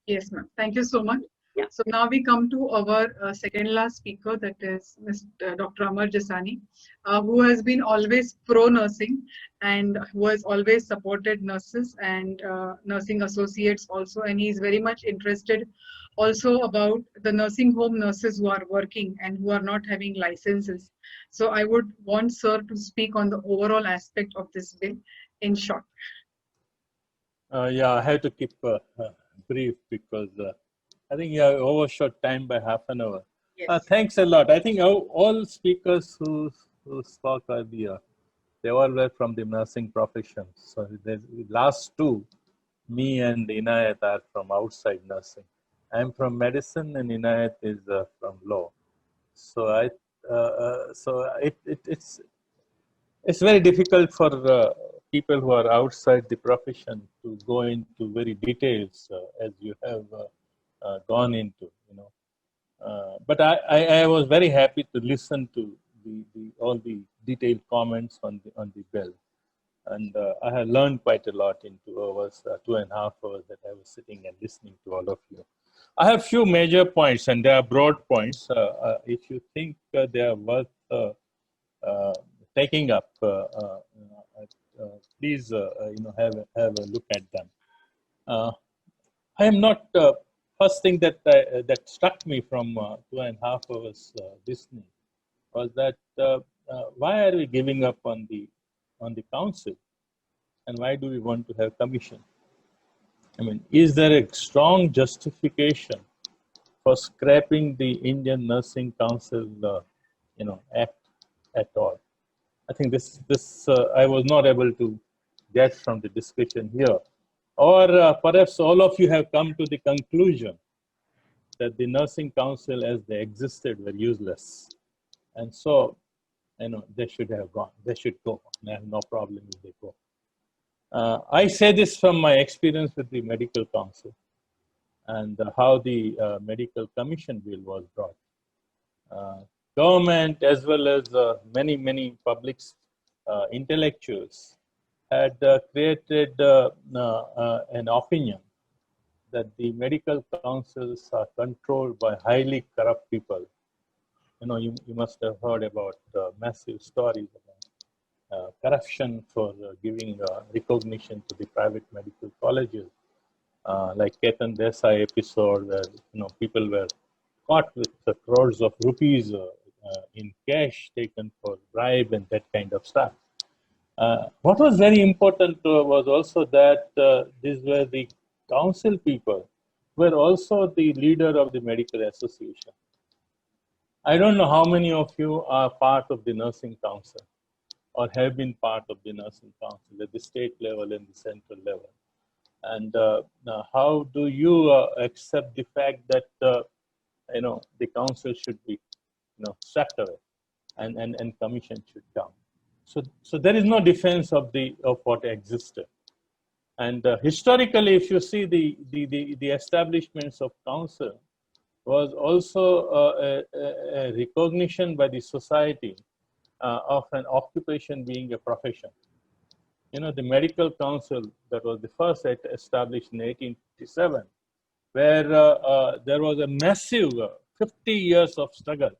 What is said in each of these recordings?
Yes, ma'am. Thank you so much. Yeah. So now we come to our second last speaker, that is Dr. Amar Jasani, who has been always pro-nursing and who has always supported nurses and nursing associates also. And he is very much interested also about the nursing home nurses who are working and who are not having licenses. So I would want sir to speak on the overall aspect of this bill in short. Yeah, I have to keep brief because I think you have overshot time by half an hour. Yes. Thanks a lot. I think all speakers who spoke earlier, they all were from the nursing profession. So the last two, me and Inayat, are from outside nursing. I'm from medicine and Inayat is from law. So it's very difficult for people who are outside the profession to go into very details as you have gone into, you know. But I was very happy to listen to all the detailed comments on the bill, and I have learned quite a lot in 2 hours, 2.5 hours that I was sitting and listening to all of you. I have few major points, and they are broad points. If you think they are worth taking up, please have a look at them. I am not. First thing that that struck me from 2.5 hours listening was that why are we giving up on the council, and why do we want to have commission? I mean, is there a strong justification for scrapping the Indian Nursing Council, act at all? I think this I was not able to get from the discussion here. Or perhaps all of you have come to the conclusion that the nursing council as they existed were useless. And so, they should have gone. They should go. I have no problem if they go. I say this from my experience with the medical council and how the medical commission bill was brought. Government as well as many public intellectuals had created an opinion that the medical councils are controlled by highly corrupt people. You must have heard about massive stories about corruption for giving recognition to the private medical colleges, like Ketan Desai episode, where people were caught with crores of rupees in cash taken for bribe and that kind of stuff. What was very important was also that these were the council people, were also the leader of the medical association. I don't know how many of you are part of the nursing council or have been part of the nursing council at the state level and the central level. And how do you accept the fact that the council should be swept away and commission should come? So there is no defense of what existed. And historically, if you see the establishments of council was also a recognition by the society of an occupation being a profession. The medical council, that was the first established in 1857, where there was a massive 50 years of struggle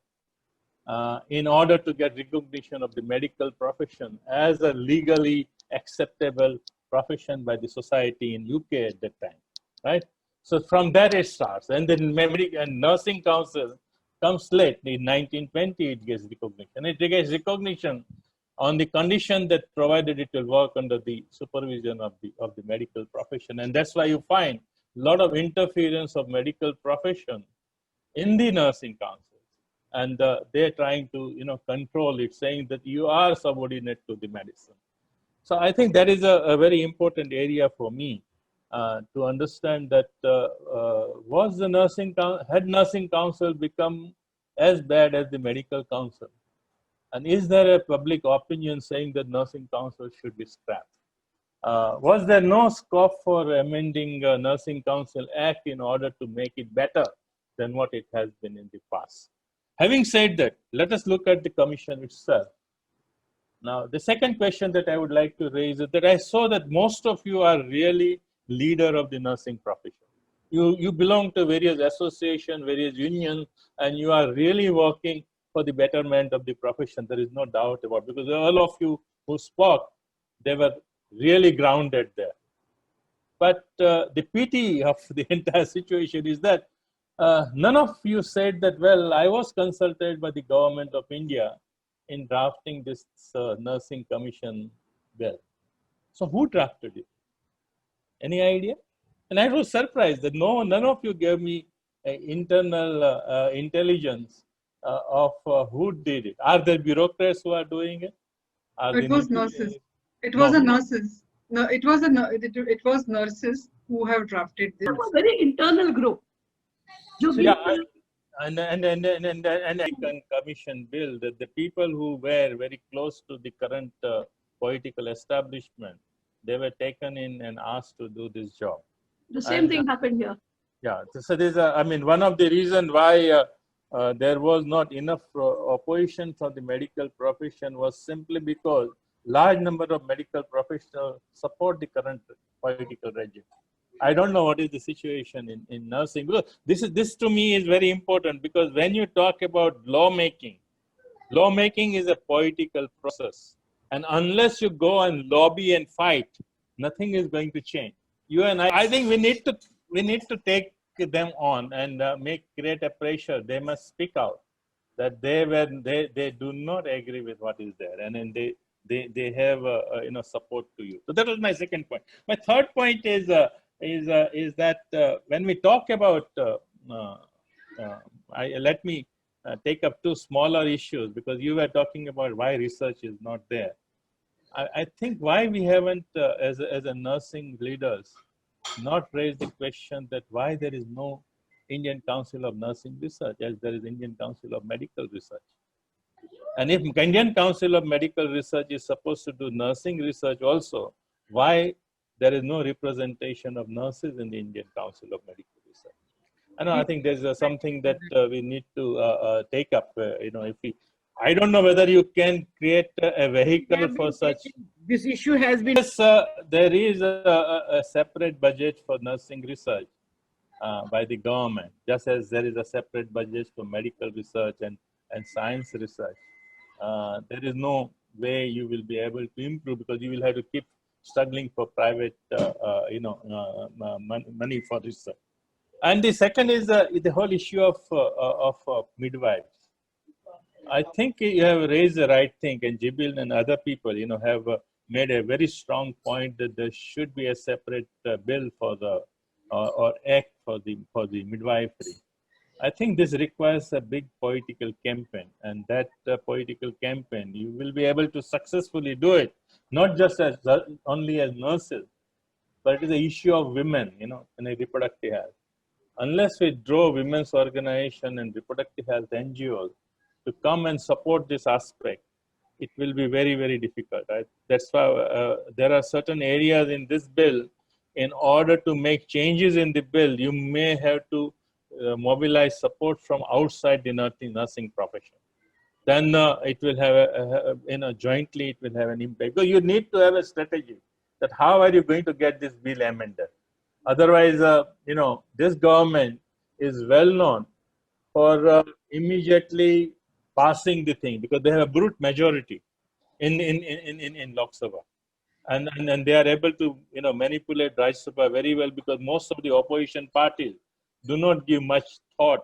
in order to get recognition of the medical profession as a legally acceptable profession by the society in UK at that time, right? So from that it starts, and then nursing council comes late. In 1920, it gets recognition. It gets recognition on the condition that provided it will work under the supervision of the medical profession, and that's why you find a lot of interference of medical profession in the nursing council. And they're trying to control it, saying that you are subordinate to the medicine. So I think that is a very important area for me to understand that had nursing council become as bad as the medical council? And is there a public opinion saying that nursing council should be scrapped? Was there no scope for amending Nursing Council Act in order to make it better than what it has been in the past? Having said that, let us look at the commission itself. Now, the second question that I would like to raise is that I saw that most of you are really leader of the nursing profession. You belong to various associations, various unions, and you are really working for the betterment of the profession. There is no doubt about it, because all of you who spoke, they were really grounded there. But the pity of the entire situation is that none of you said that, well, I was consulted by the government of India in drafting this nursing commission bill. So who drafted it? Any idea? And I was surprised that none of you gave me internal intelligence of who did it. Are there bureaucrats who are doing it? Are It they was need to nurses. be? It was No. a nurses. No, it was nurses who have drafted this. A very internal group. Yeah, and commission bill that the people who were very close to the current political establishment, they were taken in and asked to do this job. The same thing happened here. Yeah, so there's I mean, one of the reasons why there was not enough opposition from the medical profession was simply because large number of medical professionals support the current political regime. I don't know what is the situation in nursing. This to me is very important, because when you talk about lawmaking is a political process. And unless you go and lobby and fight, nothing is going to change. You and I think we need to take them on and create a pressure. They must speak out that they do not agree with what is there, and then they have support to you. So that was my second point. My third point is that when we talk about let me take up two smaller issues, because you were talking about why research is not there. I think why we haven't as a nursing leaders not raised the question that why there is no Indian Council of Nursing Research as there is Indian Council of Medical Research. And if Indian Council of Medical Research is supposed to do nursing research also, why there is no representation of nurses in the Indian Council of Medical Research? I think there's something that we need to take up. If we, I don't know whether you can create a vehicle for such. This issue has been. Yes, there is a separate budget for nursing research by the government, just as there is a separate budget for medical research and science research. There is no way you will be able to improve, because you will have to keep struggling for private, money for research. And the second is the whole issue of midwives. I think you have raised the right thing, and Jibil and other people, have made a very strong point that there should be a separate bill for the or act for the midwifery. I think this requires a big political campaign, and that political campaign, you will be able to successfully do it, not just as only as nurses, but it is the issue of women, in a reproductive health. Unless we draw women's organization and reproductive health NGOs to come and support this aspect, it will be very, very difficult. Right? That's why there are certain areas in this bill. In order to make changes in the bill, you may have to mobilize support from outside the nursing profession. Then it will have jointly it will have an impact. So you need to have a strategy that how are you going to get this bill amended. Otherwise, this government is well known for immediately passing the thing, because they have a brute majority in Lok Sabha, and they are able to manipulate Rajya Sabha very well, because most of the opposition parties do not give much thought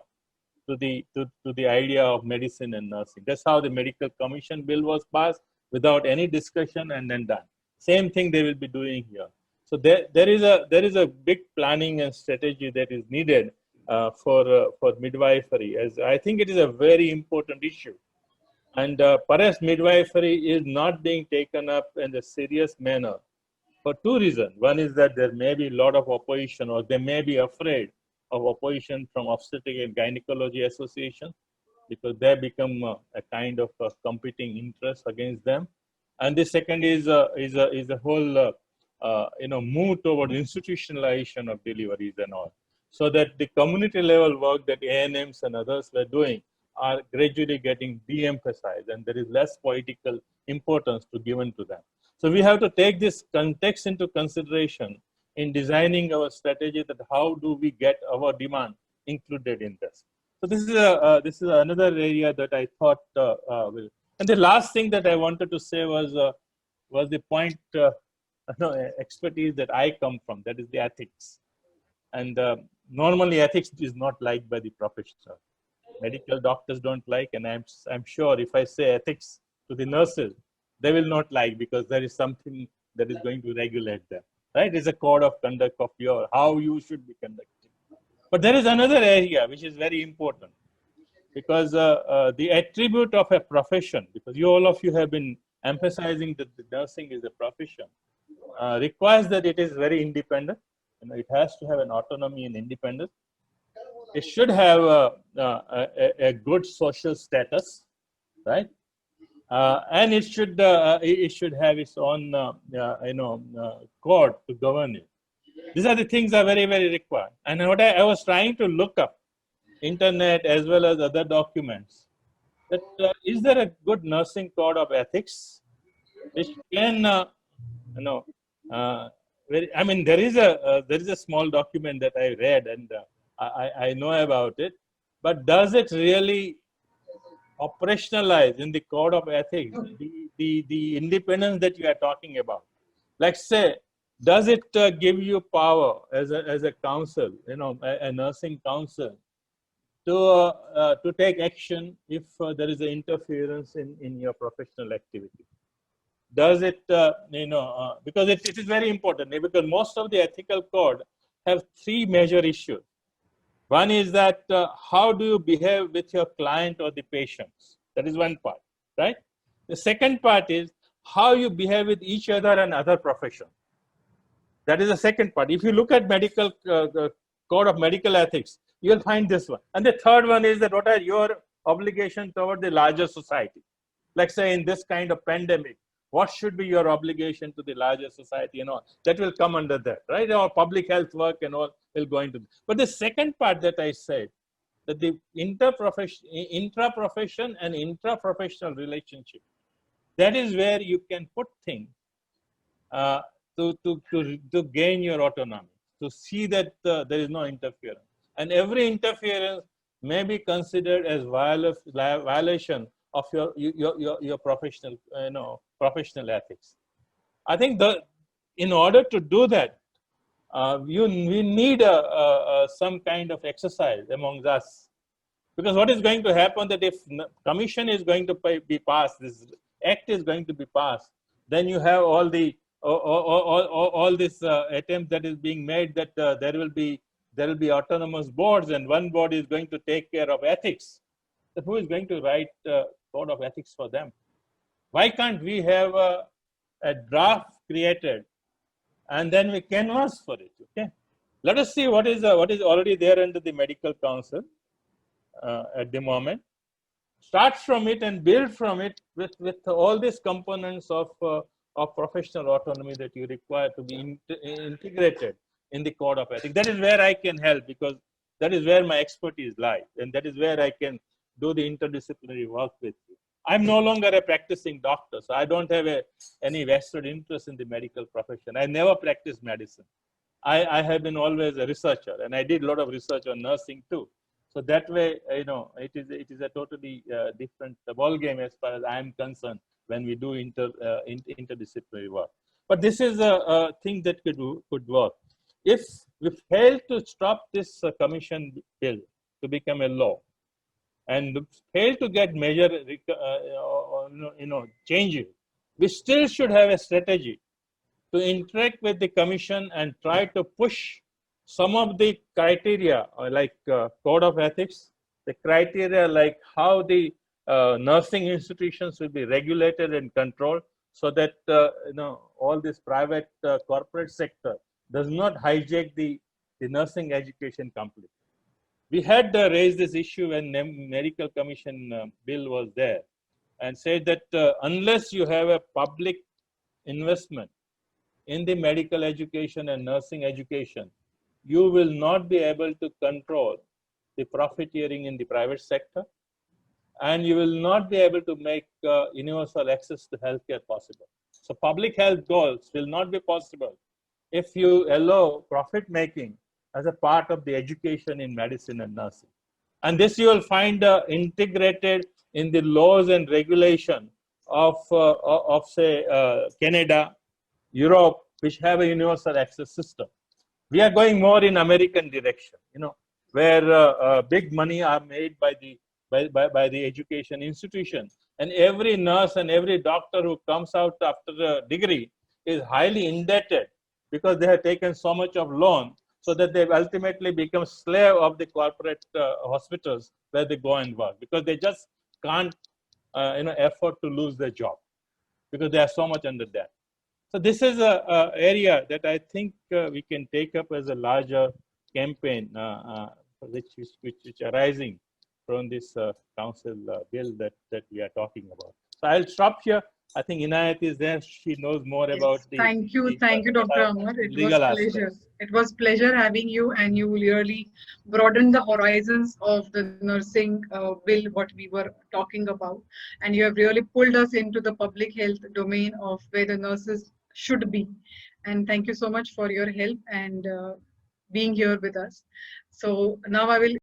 to the idea of medicine and nursing. That's how the medical commission bill was passed, without any discussion, and then done. Same thing they will be doing here. So there is a big planning and strategy that is needed for midwifery, as I think it is a very important issue. And perhaps midwifery is not being taken up in a serious manner for two reasons. One is that there may be a lot of opposition, or they may be afraid of opposition from obstetric and gynecology association, because they become a kind of competing interest against them. And the second is a whole move toward institutionalization of deliveries and all, so that the community level work that ANMs and others were doing are gradually getting de-emphasized, and there is less political importance to given to them. So we have to take this context into consideration in designing our strategy, that how do we get our demand included in this. So this is another area that I thought will. And the last thing that I wanted to say was the point, expertise that I come from, that is the ethics. And normally ethics is not liked by the professional. Medical doctors don't like, and I'm sure if I say ethics to the nurses, they will not like, because there is something that is going to regulate them, right? It's a code of conduct of how you should be conducted. But there is another area which is very important, because the attribute of a profession, because all of you have been emphasizing that the nursing is a profession, requires that it is very independent. It has to have an autonomy and independence. It should have a good social status, right? And it should have its own code to govern it. These are the things that are very, very required. And what I was trying to look up, internet as well as other documents, that is there a good nursing code of ethics which can I mean, there is a small document that I read, and I know about it, but does it really operationalize in the code of ethics the independence that you are talking about? Like, say, does it give you power as a council, a nursing council, to take action if there is an interference in your professional activity? Does it, because it is very important, because most of the ethical code have three major issues. One is that how do you behave with your client or the patients? That is one part, right? The second part is how you behave with each other and other professions. That is the second part. If you look at medical code of medical ethics, you will find this one. And the third one is that what are your obligations toward the larger society? Like, say, in this kind of pandemic, what should be your obligation to the larger society and all? That will come under that, right? Or public health work and all will go into. But the second part that I said, that the intra-profession and intra-professional relationship, that is where you can put things to gain your autonomy, to see that there is no interference. And every interference may be considered as violation of your professional, professional ethics. I think in order to do that, we need some kind of exercise amongst us, because what is going to happen that if commission is going to be passed, this act is going to be passed, then you have all this attempt that is being made that there will be autonomous boards, and one board is going to take care of ethics. So who is going to write code of ethics for them? Why can't we have a draft created and then we canvas for it? Okay, let us see what is already there under the medical council at the moment. Start from it and build from it with all these components of professional autonomy that you require to be integrated in the code of ethics. That is where I can help, because that is where my expertise lies, and that is where I can do the interdisciplinary work with you. I'm no longer a practicing doctor, so I don't have any vested interest in the medical profession. I never practiced medicine. I have been always a researcher, and I did a lot of research on nursing too. So that way, it is a totally different ball game as far as I'm concerned when we do interdisciplinary work. But this is a thing that could work. If we fail to stop this commission bill to become a law, and fail to get major changes, we still should have a strategy to interact with the commission and try to push some of the criteria, like code of ethics, the criteria like how the nursing institutions will be regulated and controlled, so that all this private corporate sector does not hijack the nursing education completely. We had raised this issue when medical commission bill was there, and said that unless you have a public investment in the medical education and nursing education, you will not be able to control the profiteering in the private sector, and you will not be able to make universal access to healthcare possible. So public health goals will not be possible if you allow profit making as a part of the education in medicine and nursing. And this you will find integrated in the laws and regulation of say, Canada, Europe, which have a universal access system. We are going more in American direction, where big money are made by the education institution, and every nurse and every doctor who comes out after a degree is highly indebted because they have taken so much of loan, so that they ultimately become slave of the corporate hospitals where they go and work, because they just can't afford to lose their job because they are so much under debt. So this is a area that I think we can take up as a larger campaign, which is arising from this council bill that we are talking about. So I'll stop here. I think Inayat is there. She knows more about the Thank you, Dr. Amar. It was legal pleasure. aspects. It was pleasure having you, and you really broadened the horizons of the nursing bill, what we were talking about, and you have really pulled us into the public health domain of where the nurses should be. And thank you so much for your help and being here with us. So now I will